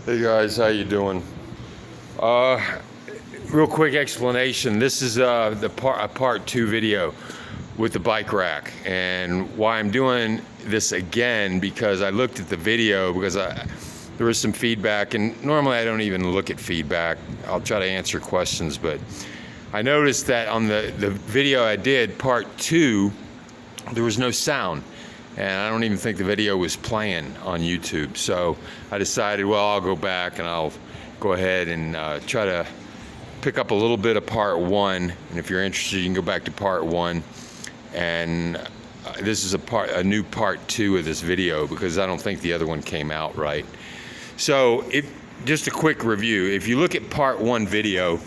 Hey guys, how you doing? Real quick explanation. This is a part two video with the bike rack, and why I'm doing this again because I looked at the video because there was some feedback, and normally I don't even look at feedback. I'll try to answer questions, but I noticed that on the video I did, part two, there was no sound. And I don't even think the video was playing on YouTube. So I decided, well, I'll go back and I'll go ahead and try to pick up a little bit of part one. And if you're interested, you can go back to part one. And this is a new part two of this video because I don't think the other one came out right. So just a quick review. If you look at part one video,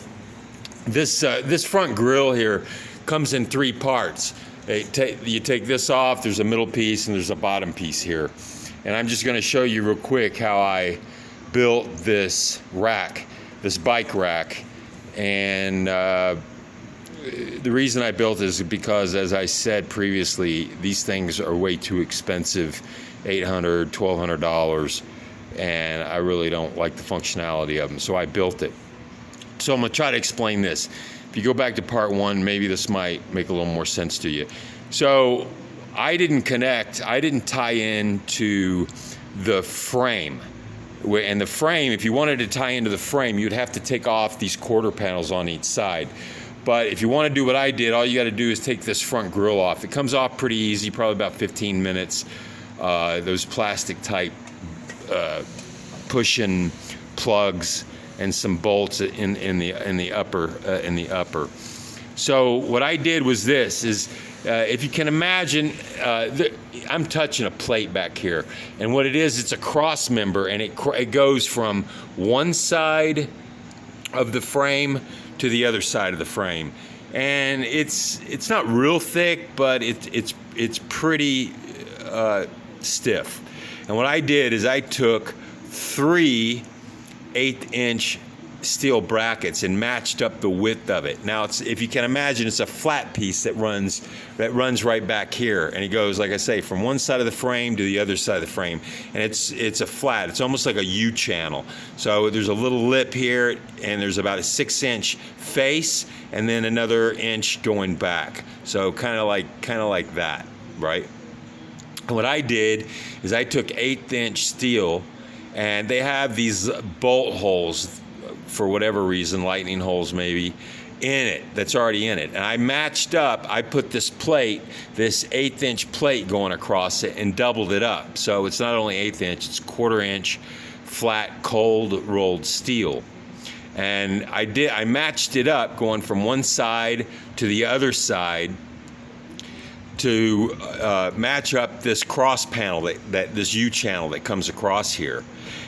this front grille here comes in three parts. You take this off, there's a middle piece and there's a bottom piece here. And I'm just going to show you real quick how I built this rack, this bike rack. And the reason I built it is because, as I said previously, these things are way too expensive, $800, $1,200, and I really don't like the functionality of them, so I built it. So I'm going to try to explain this. If you go back to part one, maybe this might make a little more sense to you. So I didn't tie in to the frame. And the frame, if you wanted to tie into the frame, you'd have to take off these quarter panels on each side. But if you want to do what I did, all you got to do is take this front grille off. It comes off pretty easy, probably about 15 minutes. Those plastic type push-in plugs and some bolts in the upper. So what I did was this: if you can imagine, I'm touching a plate back here, and what it is, it's a cross member, and it goes from one side of the frame to the other side of the frame, and it's not real thick, but it's pretty stiff. And what I did is I took 3 1/8-inch steel brackets and matched up the width of it. Now, if you can imagine, it's a flat piece that runs right back here, and it goes, like I say, from one side of the frame to the other side of the frame, and it's a flat. It's almost like a U channel. So there's a little lip here, and there's about a 6-inch face, and then another inch going back. So kind of like that, right? And what I did is I took 1/8-inch steel. And they have these bolt holes, for whatever reason, lightning holes maybe, in it, that's already in it. And I matched up, I put this plate, this 1/8-inch plate going across it, and doubled it up. So it's not only 1/8 inch, it's 1/4 inch flat cold rolled steel. And I matched it up going from one side to the other side to match up this cross panel, this U channel that comes across here.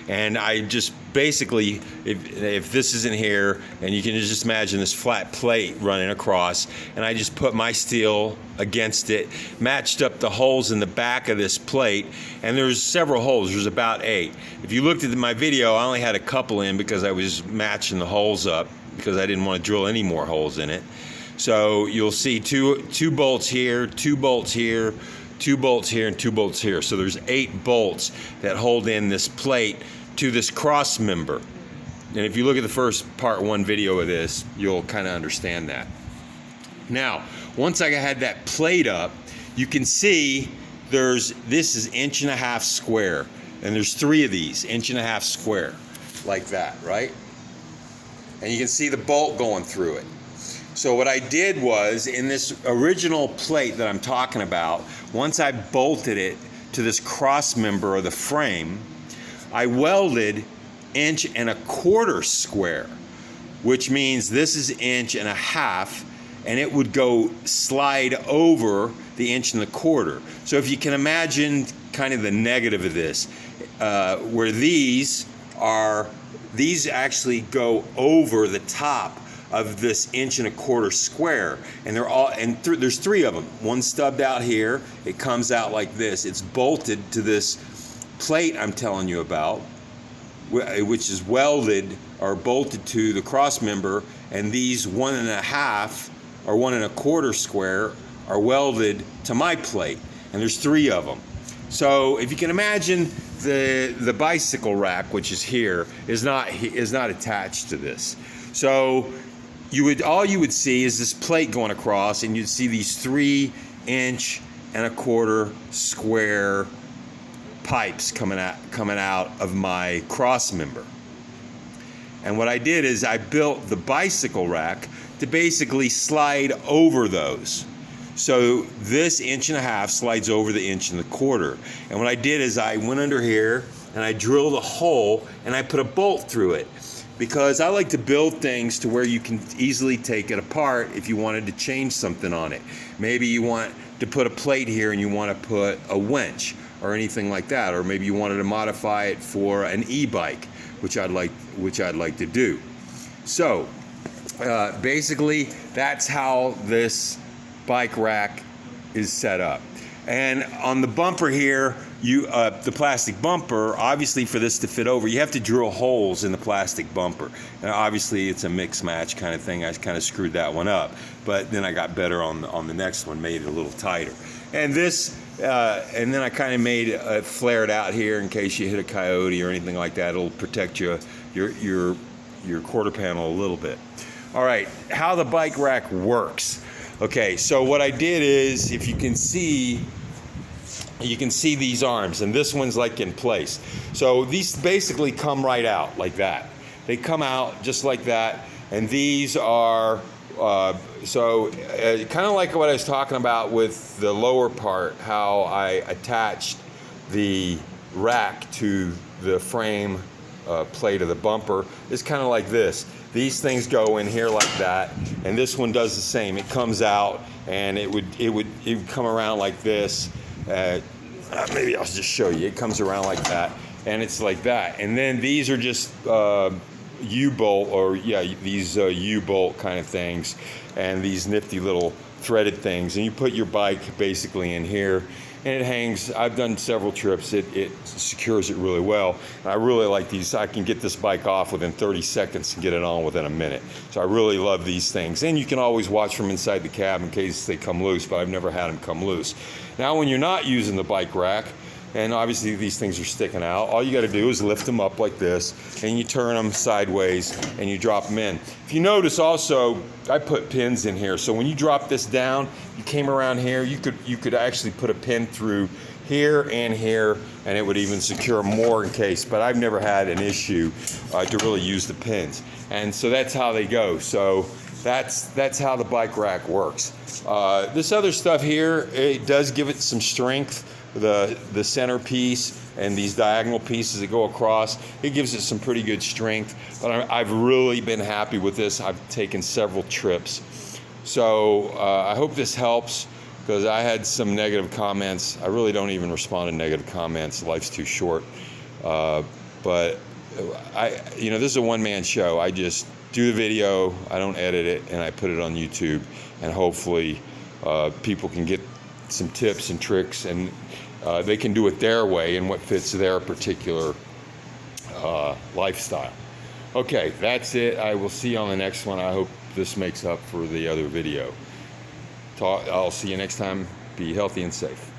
And I just basically, if this isn't here, and you can just imagine this flat plate running across, and I just put my steel against it, matched up the holes in the back of this plate, and there's several holes, there's about 8. If you looked at my video, I only had a couple in because I was matching the holes up because I didn't want to drill any more holes in it. So you'll see two bolts here, 2 bolts here, 2 bolts here, and 2 bolts here. So there's 8 bolts that hold in this plate to this cross member. And if you look at the first part one video of this, you'll kind of understand that. Now, once I had that plate up, you can see this is 1.5 inch square, and there's 3 of these 1.5 inch square, like that, right? And you can see the bolt going through it. So what I did was, in this original plate that I'm talking about, once I bolted it to this cross member of the frame, I welded 1.25 inch square, which means this is 1.5 inch, and it would go slide over the 1.25 inch. So if you can imagine kind of the negative of this, where these actually go over the top of this 1.25 inch square, and there's 3 of them. One stubbed out here, it comes out like this. It's bolted to this plate I'm telling you about, which is welded or bolted to the cross member, and these 1.5 or 1.25 square are welded to my plate, and there's 3 of them. So if you can imagine the bicycle rack, which is here, is not attached to this. So all you would see is this plate going across, and you'd see these 3.25 inch square pipes coming out of my cross member. And what I did is I built the bicycle rack to basically slide over those. So this 1.5 inches slides over the 1.25 inches. And what I did is I went under here and I drilled a hole and I put a bolt through it, because I like to build things to where you can easily take it apart if you wanted to change something on it. Maybe you want to put a plate here and you want to put a winch or anything like that, or maybe you wanted to modify it for an e-bike, which I'd like to do. So basically that's how this bike rack is set up. And on the bumper here, the plastic bumper, obviously for this to fit over, you have to drill holes in the plastic bumper. And obviously it's a mix match kind of thing. I kind of screwed that one up, but then I got better on the next one, made it a little tighter. And this, and then I kind of made it flared out here in case you hit a coyote or anything like that. It'll protect your quarter panel a little bit. All right, how the bike rack works. Okay, so what I did is, if you can see these arms, and this one's like in place. So these basically come right out like that. They come out just like that, and these are, kind of like what I was talking about with the lower part, how I attached the rack to the frame plate of the bumper. It's kind of like this. These things go in here like that, and this one does the same. It comes out, and it would come around like this. Maybe I'll just show you. It comes around like that, and it's like that. And then these are just U-bolt, or these U-bolt kind of things, and these nifty little threaded things. And you put your bike basically in here, and it hangs. I've done several trips. It secures it really well. And I really like these. I can get this bike off within 30 seconds and get it on within a minute. So I really love these things. And you can always watch from inside the cab in case they come loose, but I've never had them come loose. Now when you're not using the bike rack, and obviously these things are sticking out, all you got to do is lift them up like this, and you turn them sideways and you drop them in. If you notice also, I put pins in here, so when you drop this down, you came around here, you could actually put a pin through here and here, and it would even secure more in case, but I've never had an issue to really use the pins. And so that's how they go. So that's how the bike rack works. This other stuff here, it does give it some strength. The center piece and these diagonal pieces that go across, it gives it some pretty good strength. But I've really been happy with this. I've taken several trips. So I hope this helps, because I had some negative comments. I really don't even respond to negative comments. Life's too short. But this is a one-man show. I just do the video, I don't edit it, and I put it on YouTube. And hopefully people can get some tips and tricks, and they can do it their way and what fits their particular lifestyle. Okay, that's it. I will see you on the next one. I hope this makes up for the other video. I'll see you next time. Be healthy and safe.